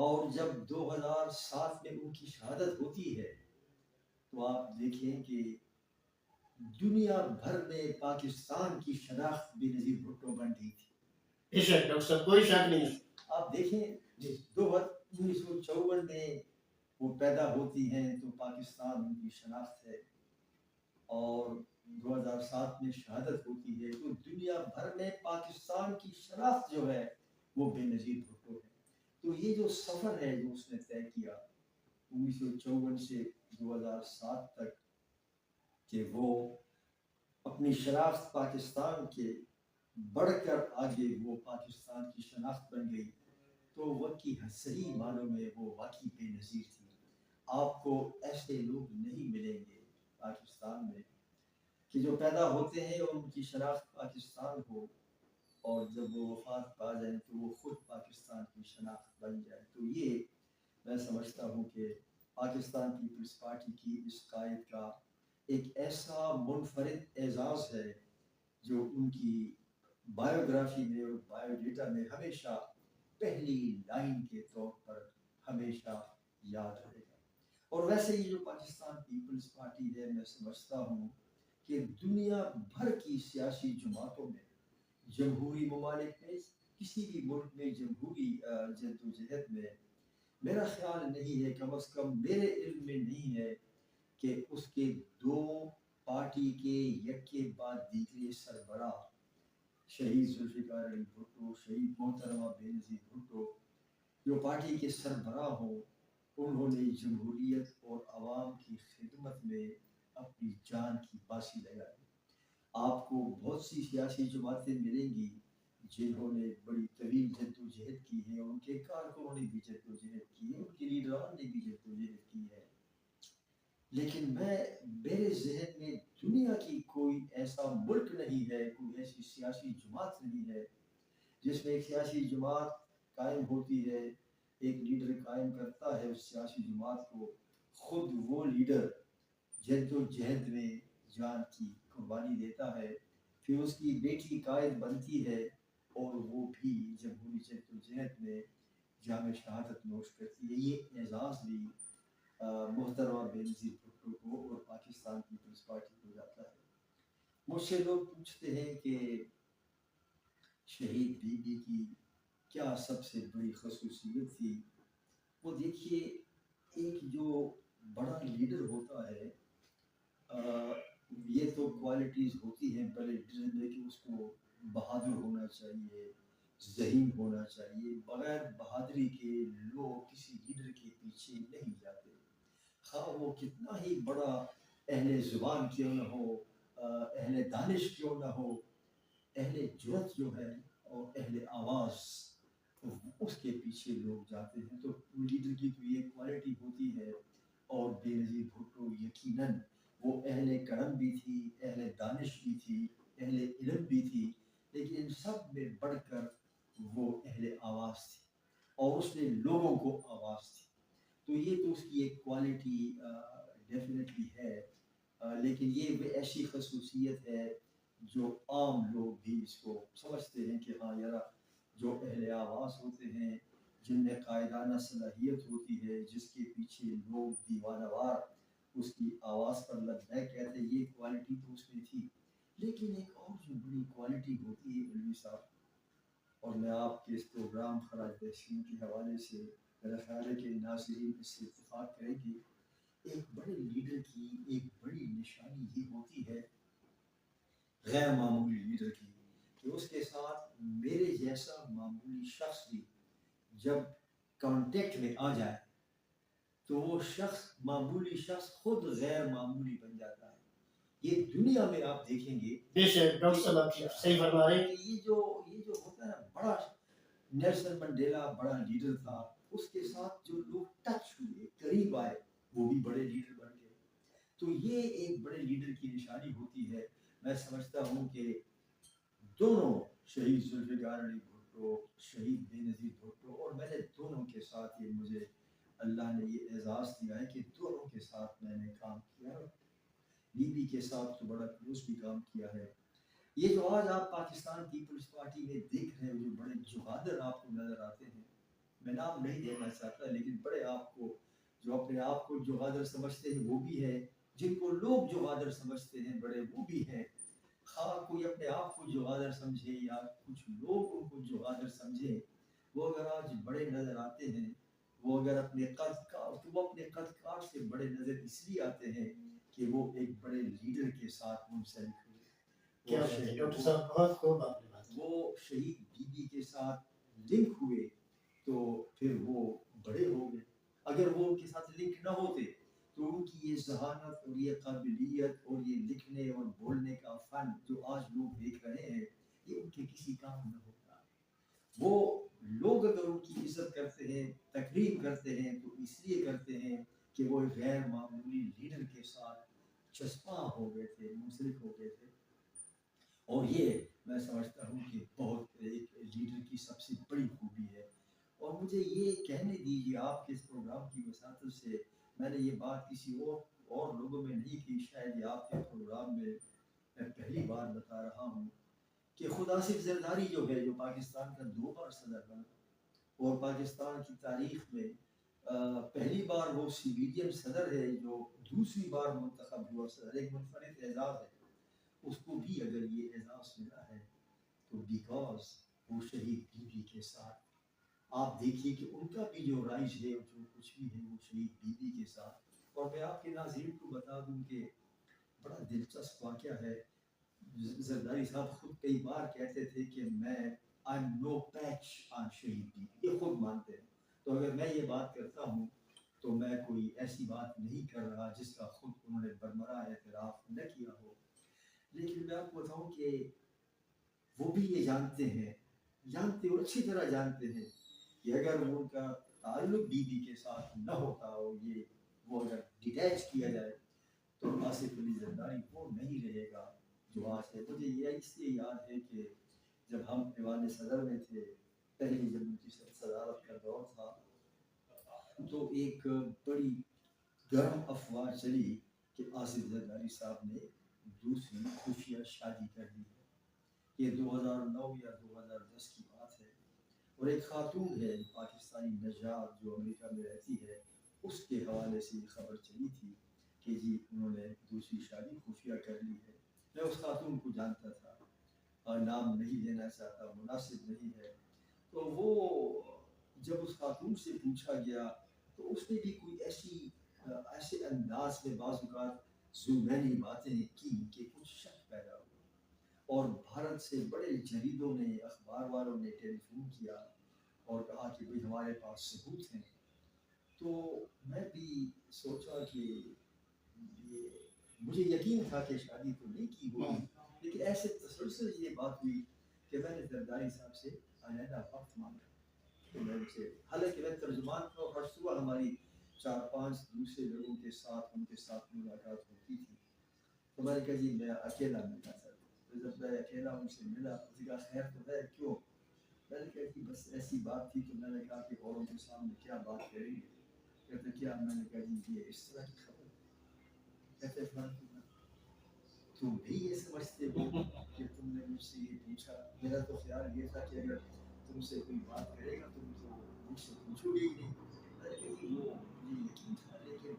اور جب 2007 میں ان کی شہادت ہوتی ہے تو آپ دیکھیں کہ دنیا بھر میں پاکستان کی شناخت بے نظیر بھٹو بن گئی تھی. بے شک ڈاکٹر صاحب کوئی شک نہیں ہے. آپ دیکھیں جی 1954 میں وہ پیدا ہوتی ہیں تو پاکستان ان کی شناخت ہے، اور 2007 میں شہادت ہوتی ہے تو دنیا بھر میں پاکستان کی شناخت جو ہے وہ بے نظیر بھٹو ہے. تو یہ جو سفر ہے جو اس نے طے کیا 1954 سے 2007 تک کہ وہ اپنی شناخت پاکستان کے بڑھ کر آگے وہ پاکستان کی شناخت بن گئی، تو وہ کی صحیح معنوں میں وہ واقعی بے نظیر تھی. آپ کو ایسے لوگ نہیں ملیں گے پاکستان میں کہ جو پیدا ہوتے ہیں اور ان کی شناخت پاکستان ہو، اور جب وہ وفات پا جائیں تو وہ خود پاکستان کی شناخت بن جائے. تو یہ میں سمجھتا ہوں کہ پاکستان پیپلز پارٹی کی اس قائد کا ایک ایسا منفرد اعزاز ہے جو ان کی بایوگرافی میں اور بایو ڈیٹا میں ہمیشہ پہلی لائن کے طور پر ہمیشہ یاد رہے گا. اور ویسے یہ جو پاکستان پیپلز پارٹی ہے میں سمجھتا ہوں کہ دنیا بھر کی سیاسی جماعتوں میں جمہوری ممالک میں کسی بھی ملک میں جمہوری جدوجہد میں میرا خیال نہیں ہے، کم از کم میرے علم میں نہیں ہے کہ اس کے دو پارٹی کے یک کے بعد دیگرے سربراہ شہید ذوالفقار علی بھٹو، شہید محترمہ بے نظیر بھٹو جو پارٹی کے سربراہ ہوں، انہوں نے جمہوریت اور عوام کی خدمت میں اپنی جان کی باسی لگائی. آپ کو بہت سی سیاسی جماعتیں ملیں گی جنہوں نے بڑی طویل جدوجہد کی ہے، ان کے کارکنوں نے بھی جدوجہد کی ہے، ان کے لیڈران نے بھی جدوجہد کی ہے، لیکن میرے ذہن میں دنیا کی کوئی ایسا ملک نہیں ہے، کوئی ایسی سیاسی جماعت نہیں ہے جس میں ایک سیاسی جماعت قائم ہوتی ہے، ایک لیڈر قائم کرتا ہے اس سیاسی جماعت کو، خود وہ لیڈر جدوجہد میں جان کی قربانی دیتا ہے، پھر اس کی بیٹی قائد بنتی ہے اور وہ بھی جمہوری جدوجہد میں جام شہادت نوش کرتی ہے. یہ اعزاز بھی محترمہ بے نظیر بھٹو کو اور پاکستان پیپلز پارٹی کو جاتا ہے. مجھ سے لوگ پوچھتے ہیں کہ شہید بی بی کی کیا سب سے بڑی خصوصیت تھی. وہ دیکھیے ایک جو بڑا لیڈر ہوتا ہے یہ تو کوالٹیز ہوتی ہیں بڑے لیڈر میں کہ اس کو بہادر ہونا چاہیے، ذہین ہونا چاہیے. بغیر بہادری کے لوگ کسی لیڈر کے پیچھے نہیں جاتے، خواہ وہ کتنا ہی بڑا اہل زبان کیوں نہ ہو، اہل دانش کیوں نہ ہو، اہل جرت جو ہے اور اہل آواز اس کے پیچھے لوگ جاتے ہیں. تو لیڈر کی تو یہ کوالٹی ہوتی ہے، اور بے نظیر بھٹو یقیناً وہ اہل کرم بھی تھی، اہل دانش بھی تھی، اہل علم بھی تھی، لیکن ان سب میں بڑھ کر وہ اہل آواز تھی اور اس نے لوگوں کو آواز دی. تو یہ تو اس کی ایک کوالٹی ڈیفینیٹلی ہے، لیکن یہ ایسی خصوصیت ہے جو عام لوگ بھی اس کو سمجھتے ہیں کہ ہاں یار جو اہل آواز ہوتے ہیں، جن میں قائدانہ صلاحیت ہوتی ہے، جس کے پیچھے لوگ دیوانہ وار اس کی آواز پر لبیک کہتے ہیں، یہ کوالٹی تو اس میں تھی. لیکن ایک اور جو بڑی کوالٹی ہوتی ہے علوی صاحب، اور میں آپ کے اس پروگرام خراج تحسین کے حوالے سے میرا خیال ہے کہ ناظرین اس سے اتفاق کریں گے، ایک بڑے لیڈر کی ایک بڑی نشانی یہ ہوتی ہے غیر معمولی لیڈر کی کہ اس کے ساتھ میرے جیسا معمولی شخص بھی جب کانٹیکٹ میں آ جائے تو وہ شخص معمولی شخص خود غیر معمولی بن جاتا ہے. یہ دنیا میں آپ دیکھیں گے بے شک ڈاکٹر صاحب آپ صحیح فرما رہے ہیں. کہ یہ جو ہوتا ہے نا بڑا نیلسن منڈیلا بڑا لیڈر تھا، اس کے ساتھ جو لوگ ٹچ ہوئے قریب آئے وہ بھی بڑے لیڈر بن گئے. تو یہ ایک بڑے لیڈر کی نشانی ہوتی ہے. میں سمجھتا ہوں کہ دونوں شہید ذوالفقار علی بھٹو، شہید بے نظیر بھٹو، اور میں نے دونوں کے ساتھ یہ مجھے اللہ نے یہ اعزاز دیا ہے کہ دونوں کے ساتھ میں نے کام کیا، بی بی کے ساتھ تو بڑا کلوز بھی کام کیا ہے. یہ جو آج آپ پاکستان پیپلز پارٹی میں دیکھ رہے ہیں جو بڑے جوہادر آپ کو نظر آتے ہیں، میں نام نہیں دینا چاہتا، لیکن بڑے آپ کو جو اپنے آپ کو جو غادر سمجھتے ہیں وہ بھی ہے، جن کو لوگ جو غادر سمجھتے ہیں بڑے وہ بھی ہیں. خواہ کوئی اپنے آپ کو جو غادر سمجھے یا کچھ لوگ ان کو جو غادر سمجھے، وہ اگر آج بڑے نظر آتے ہیں، وہ اگر اپنے قد کار، تو وہ اپنے قد کار سے بڑے نظر اس لیے آتے ہیں کہ وہ ایک بڑے لیڈر کے ساتھ منسلک ہوئے. کیا بات ہے ڈاکٹر صاحب، بہت خوب آپ نے بات کی. وہ شہید بی بی کے ساتھ لنک ہوئے تو پھر وہ بڑے ہو گئے. اگر وہ ان کے ساتھ لنک نہ ہوتے تو ان کی یہ ذہانت اور یہ قابلیت اور یہ لکھنے اور بولنے کا فن جو آج لوگ دیکھ رہے ہیں، یہ ان کے کسی کام نہ ہوتا. وہ لوگ اگر ان کی عزت کرتے ہیں، تقریب کرتے ہیں، تو اس لیے کرتے ہیں کہ وہ ایک غیر معمولی لیڈر کے ساتھ چسپاں ہو گئے تھے، منسلک ہو گئے تھے. اور یہ میں سمجھتا ہوں کہ بہت ایک لیڈر کی سب سے بڑی خوبی ہے. اور مجھے یہ کہنے دیجیے، آپ کے اس پروگرام کی وساطت سے میں نے یہ بات کسی اور لوگوں میں نہیں کی، شاید یہ آپ کے پروگرام میں میں پہلی بار بتا رہا ہوں کہ خود آصف زرداری جو ہے، جو پاکستان کا 2 بار صدر بنا اور پاکستان کی تاریخ میں پہلی بار وہ سویڈین صدر ہے جو دوسری بار منتخب ہوا صدر، ایک منفرد اعزاز ہے. اس کو بھی اگر یہ اعزاز ملا ہے تو بیکاز وہ شہید بی بی کے ساتھ، آپ دیکھیے کہ ان کا بھی جو رائج ہے جو کچھ بھی ہے وہ شہید بی بی کے ساتھ. اور میں آپ کے ناظرین کو بتا دوں کہ بڑا دلچسپ واقعہ ہے. زرداری صاحب خود کئی بار کہتے تھے کہ میں آئی ایم نو پیچ آن شہید بی بی، یہ خود مانتے ہیں. تو اگر میں یہ بات کرتا ہوں تو میں کوئی ایسی بات نہیں کر رہا جس کا خود انہوں نے برمرہ اعتراف نہ کیا ہو. لیکن میں آپ کو بتاؤں کہ وہ بھی یہ جانتے ہیں، جانتے اور اچھی طرح جانتے ہیں کہ اگر ان کا تعلق بی بی کے ساتھ نہ ہوتا اور یہ وہ اگر ڈیٹیچ کیا جائے تو آصف علی زرداری وہ نہیں رہے گا جو آج ہے. مجھے یہ اس لیے یاد ہے کہ جب ہم ایوان صدر میں تھے، پہلی جب ان کی صدارت کا دور تھا، تو ایک بڑی گرم افواہ چلی کہ آصف زرداری صاحب نے دوسری خفیہ شادی کر لی ہے. یہ 2009 یا 2010 کی بات ہے. اور ایک خاتون ہے پاکستانی نژاد جو امریکہ میں رہتی ہے، اس کے حوالے سے یہ خبر چلی تھی کہ جی انہوں نے دوسری شادی خفیہ کر لی ہے. میں اس خاتون کو جانتا تھا اور نام نہیں لینا چاہتا، مناسب نہیں ہے. تو وہ جب اس خاتون سے پوچھا گیا تو اس نے بھی کوئی ایسے انداز میں بعض اوقات زوبینی باتیں کی کہ کچھ شک پیدا ہوا. اور بھارت سے بڑے جریدوں نے، اخبار والوں نے ٹیلی فون کیا اور کہا کہ بھئی ہمارے پاس ثبوت ہیں. تو میں بھی سوچا کہ یہ مجھے یقین تھا کہ شادی تو نہیں کی ہوگی، لیکن ایسے تسلسل یہ بات ہوئی کہ میں نے زرداری صاحب سے علیحدہ وقت مانگا. تو میں ان سے، حالانکہ میں ترجمان تھا اور ہر صبح ہماری 4-5 دوسرے لوگوں کے ساتھ ان کے ساتھ ملاقات ہوتی تھی. تو میں نے کہا جی میں اکیلا ملنا چاہتا ہوں. تو جب میں اکیلا ان سے ملا، اس نے کہا خیر تو ہے، کیوں؟ میں نے کہا کہ بس ایسی بات تھی. تو میں نے کہا کہ اوروں کے سامنے کیا بات کریں گے؟ کہتے کیا؟ میں نے کہا جی یہ اس طرح کی خبر. کہتے تم بھی یہ سمجھتے ہو کہ تم نے مجھ سے یہ پوچھا؟ میرا تو خیال یہ تھا کہ اگر تم سے کوئی بات کرے گا تم تو مجھ سے پوچھو گے ہی نہیں. میں نے کہا کہ وہ مجھے یقین تھا، لیکن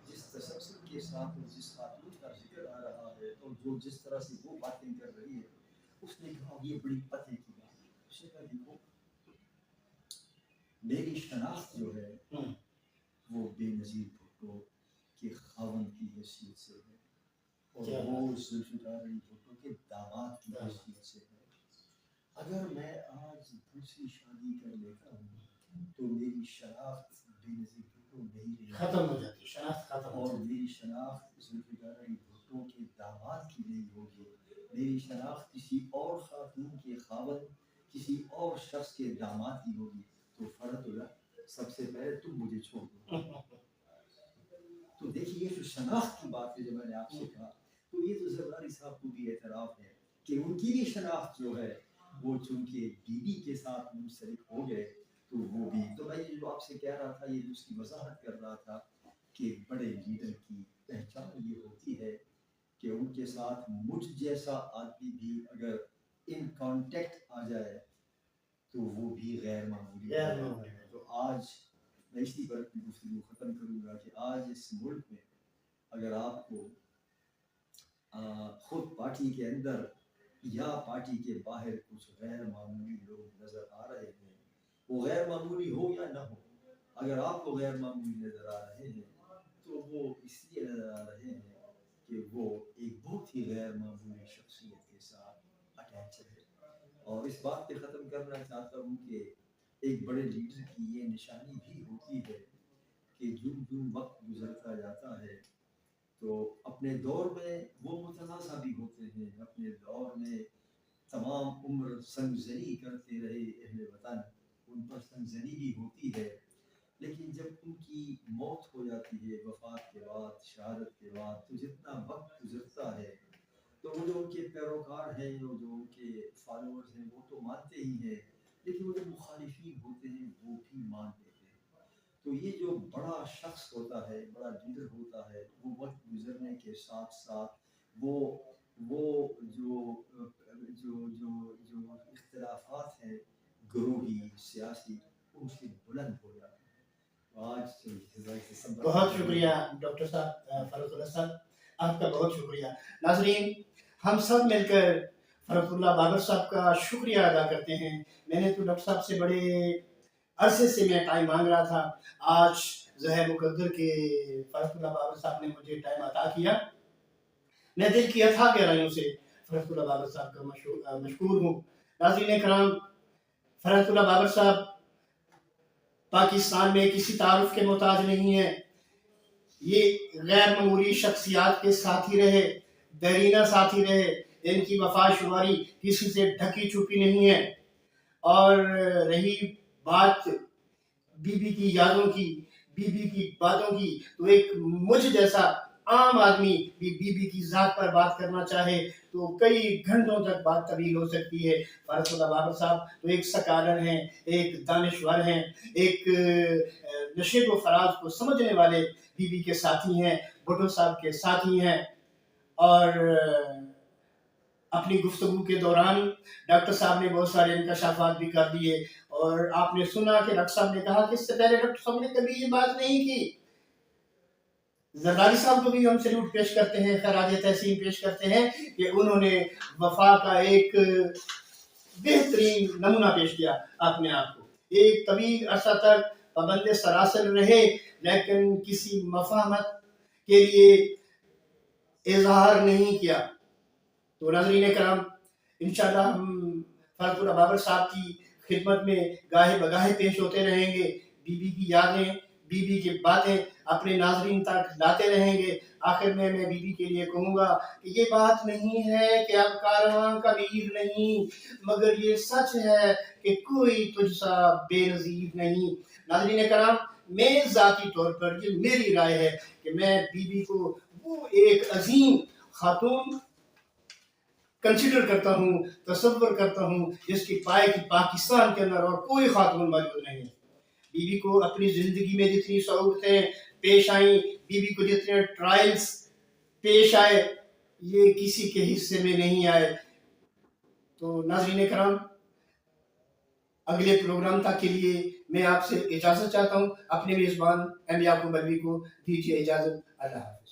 جس تسلسل کے ساتھ اور جس خاتون کا ذکر آ رہا ہے اور جو جس طرح سے وہ باتیں کر رہی ہے، اس نے کہا یہ بڑی پتے کی بات ہے. اس نے کہا دیکھو میری شناخت جو ہے وہ بے نظیر بھٹو کے خاوند کی حیثیت سے ہے اور وہ ذوالفقار علی بھٹو کے داماد کی حیثیت سے ہے. اگر میں آج دوسری شادی کر لیتا ہوں تو میری شناخت بے نظیر بھٹو نہیں رہی، ختم ہو جاتی، شناخت ختم ہو اور جاتی. میری شناخت ذوالفقار علی بھٹو کے داماد کی نہیں ہوگی. میری شناخت کسی اور خاتون کے خاوند، کسی اور شخص کے داماد کی ہوگی. تو فرض ہوگا سب سے پہلے تم مجھے چھوڑ دو. تو دیکھیے یہ جو شناخت کی بات ہے جو میں نے آپ سے کہا، تو یہ تو زرداری صاحب کو بھی اعتراف ہے کہ ان کی بھی شناخت جو ہے وہ چونکہ بی بی کے ساتھ منسلک ہو گئے تو وہ بھی. تو میں یہ جو آپ سے کہہ رہا تھا، یہ اس کی وضاحت کر رہا تھا کہ بڑے لیڈر کی پہچان یہ ہوتی ہے کہ ان کے ساتھ مجھ جیسا آدمی بھی اگر ان کانٹیکٹ آ جائے تو وہ بھی غیر معمولی تو آج میں اسی پر اپنی گفتگو ختم کروں گا کہ آج اس ملک میں اگر آپ کو خود پارٹی کے اندر یا پارٹی کے باہر کچھ غیر معمولی لوگ نظر آ رہے ہیں، وہ غیر معمولی ہو یا نہ ہو، اگر آپ کو غیر معمولی نظر آ رہے ہیں تو وہ اس لیے نظر آ رہے ہیں کہ وہ ایک بہت ہی غیر معمولی شخصیت کے ساتھ اٹیچ ہے۔ اور اس بات پہ ختم کرنا چاہتا ہوں کہ ایک بڑے لیڈر کی یہ نشانی بھی ہوتی ہے کہ جوں وقت گزرتا جاتا ہے تو اپنے دور میں وہ متنازع بھی ہوتے ہیں، اپنے دور میں تمام عمر سنگزنی کرتے رہے اہل وطن، ان پر سنگزنی بھی ہوتی ہے، لیکن جب ان کی موت ہو جاتی ہے وفات کے بعد، شہادت کے بعد، تو جتنا وقت گزرتا ہے تو وہ جو ان کے پیروکار ہیں، وہ جو ان کے فالوورز ہیں، وہ تو مانتے ہی ہیں، لیکن وہ جو مخالفین ہوتے ہیں وہ بھی مان لیتے ہیں۔ تو یہ جو بڑا شخص ہوتا ہے، بڑا لیڈر ہوتا ہے، وہ وقت گزرنے کے ساتھ ساتھ وہ جو اختلافات ہیں گروہی سیاسی، ان سے بلند ہو جاتے ہیں۔ آج بہت شکریہ ڈاکٹر صاحب فرت اللہ صاحب، آپ کا بہت شکریہ۔ ناظرین، ہم سب مل کر فرت اللہ بابر صاحب کا شکریہ ادا کرتے ہیں۔ میں نے تو ڈاکٹر صاحب سے بڑے عرصے سے میں ٹائم مانگ رہا تھا، آج ظہر مقدر کے فرت اللہ بابر صاحب نے مجھے ٹائم عطا کیا۔ میں دل کی اتھا گہرائیوں سے فرت اللہ بابر صاحب کا مشکور ہوں۔ ناظرین کرام، فرت اللہ بابر صاحب پاکستان میں کسی تعارف کے محتاج نہیں ہے، یہ غیر معمولی شخصیات کے ساتھی رہے، دیرینہ ساتھی رہے، ان کی وفا شماری کسی سے ڈھکی چھپی نہیں ہے۔ اور رہی بات بی بی کی یادوں کی، بی بی کی باتوں کی، تو ایک مجھ جیسا عام آدمی بھی بی بی کی ذات پر بات کرنا چاہے تو کئی گھنٹوں تک بات طویل ہو سکتی ہے۔ فرت اللہ بابر صاحب تو ایک سکالر ہیں، ایک دانشور ہیں، ایک نشیب و فراز کو سمجھنے والے بی بی کے ساتھی ہیں، بھٹو صاحب کے ساتھی ہیں۔ اور اپنی گفتگو کے دوران ڈاکٹر صاحب نے بہت سارے انکشافات بھی کر دیے، اور آپ نے سنا کہ ڈاکٹر صاحب نے کہا کہ اس سے پہلے ڈاکٹر صاحب نے کبھی یہ بات نہیں کی۔ زرداری صاحب کو بھی ہم سیلوٹ پیش کرتے ہیں، خراج تحسین پیش کرتے ہیں کہ انہوں نے وفا کا ایک بہترین نمونہ پیش کیا اپنے آپ کو۔ ایک طویل عرصہ تک پابند سراسر رہے، لیکن کسی مفاہمت کے لیے اظہار نہیں کیا۔ تو ناظرین کرام، انشاءاللہ ہم فرت اللہ بابر صاحب کی خدمت میں گاہے بگاہے پیش ہوتے رہیں گے، بی بی کی یادیں، بی بی کی باتیں اپنے ناظرین تک لاتے رہیں گے۔ آخر میں بی بی کے لیے کہوں گا کہ یہ بات نہیں ہے کہ اب کارواں کا میر نہیں، مگر یہ سچ ہے کہ کوئی تجھ سا بے نظیر نہیں۔ ناظرین کرام، میں ذاتی طور پر یہ میری رائے ہے کہ میں بی بی کو وہ ایک عظیم خاتون کنسیڈر کرتا ہوں، تصور کرتا ہوں، جس کی پائے کی پاکستان کے اندر اور کوئی خاتون موجود نہیں ہے۔ بی بی کو اپنی زندگی میں جتنی سہولتیں پیش آئیں، بی بی کو جتنے ٹرائلز پیش آئے، یہ کسی کے حصے میں نہیں آئے۔ تو ناظرین کرام، اگلے پروگرام تک کے لیے میں آپ سے اجازت چاہتا ہوں، اپنے میزبان ایم یعقوب علوی کو دیجیے اجازت۔ اللہ حافظ۔